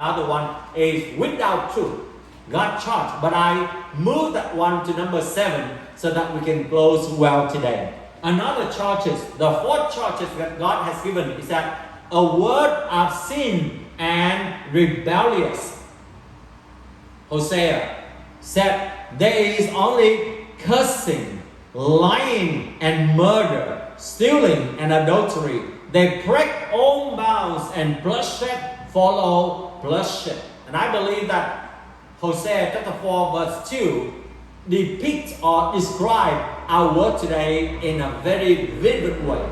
Other one is without truth. God charged, but I moved that one to number 7 so that we can close well today. Another charges, the 4th charges that God has given is that a word of sin and rebellious. Hosea said there is only cursing, lying and murder, stealing and adultery. They break all bounds and bloodshed follow bloodshed. And I believe that Hosea chapter 4 verse 2 depicts or describes our world today in a very vivid way.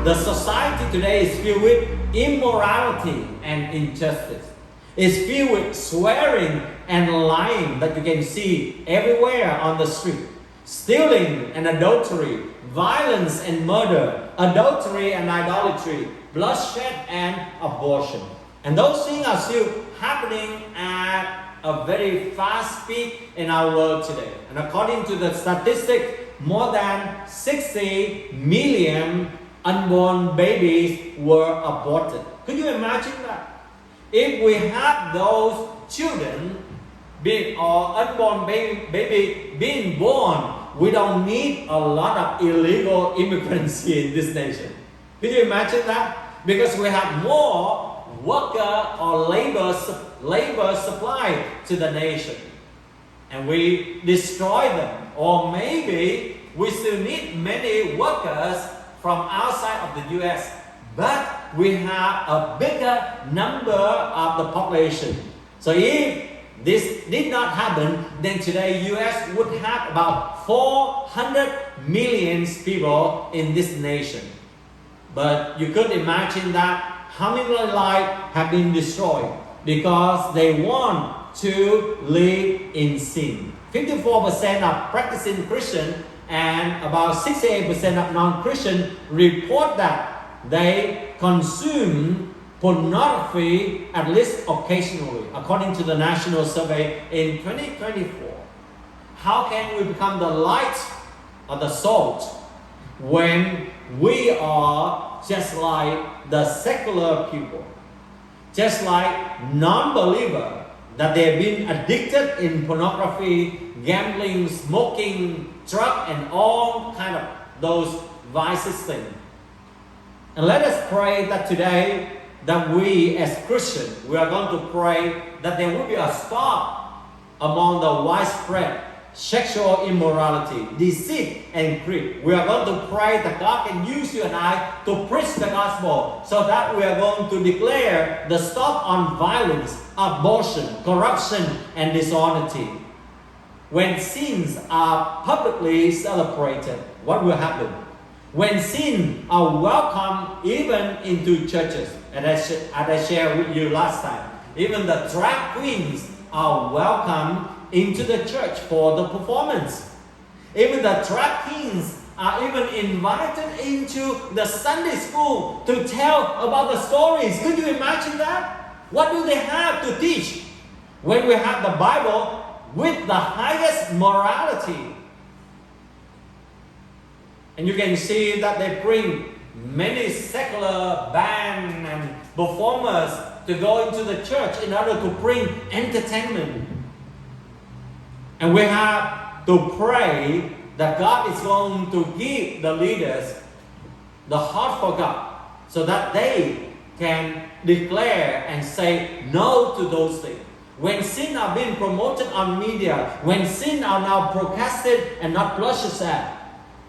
The society today is filled with immorality and injustice. It's filled with swearing and lying that you can see everywhere on the street. Stealing and adultery, violence and murder, adultery and idolatry, bloodshed and abortion. And those things are still happening at a very fast speed in our world today. And according to the statistic, more than 60 million unborn babies were aborted. Could you imagine that? If we have those children unborn baby being born, we don't need a lot of illegal immigrants here in this nation. Could you imagine that? Because we have more worker or labor supply to the nation, and we destroy them. Or maybe we still need many workers from outside of the U.S., but we have a bigger number of the population. So if this did not happen, then today U.S. would have about 400 million people in this nation. But you could imagine that how many lives have been destroyed because they want to live in sin. 54% of practicing Christian and about 68% of non-Christian report that they consume pornography at least occasionally, according to the national survey in 2024. How can we become the light or the salt when we are just like the secular people, just like non-believer, that they have been addicted in pornography, gambling, smoking, drug, and all kind of those vices things. And let us pray that today that we as Christians, we are going to pray that there will be a stop among the widespread sexual immorality, deceit, and greed. We are going to pray that God can use you and I to preach the gospel so that we are going to declare the stop on violence, abortion, corruption, and dishonesty. When sins are publicly celebrated, what will happen? When sins are welcomed even into churches, and as I shared with you last time, even the drag queens are welcomed into the church for the performance. Even the drag kings are even invited into the Sunday school to tell about the stories. Could you imagine that? What do they have to teach when we have the Bible with the highest morality? And you can see that they bring many secular bands and performers to go into the church in order to bring entertainment. And we have to pray that God is going to give the leaders the heart for God so that they can declare and say no to those things. When sin are being promoted on media, when sin are now broadcasted and not blushed at,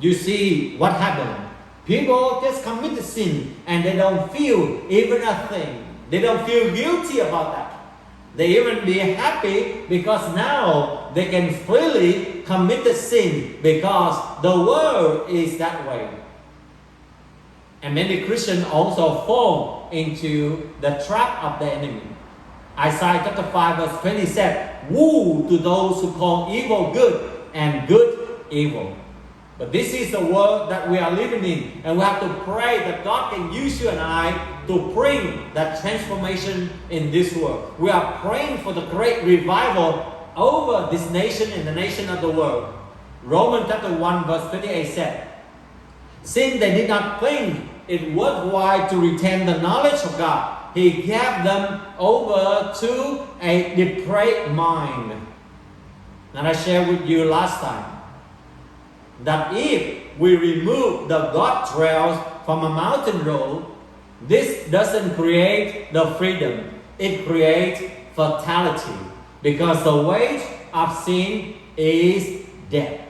you see what happened. People just commit sin and they don't feel even a thing. They don't feel guilty about that. They even be happy because now they can freely commit the sin because the world is that way. And many Christians also fall into the trap of the enemy. Isaiah chapter 5 verse 20 said, "Woe to those who call evil good and good evil." But this is the world that we are living in, and we have to pray that God can use you and I to bring that transformation in this world. We are praying for the great revival over this nation and the nation of the world. Romans chapter 1 verse 28 said, "Since they did not think it worthwhile to retain the knowledge of God, He gave them over to a depraved mind. And I shared with you last time that if we remove the guardrails from a mountain road, this doesn't create the freedom. It creates fatality. Because the wage of sin is death.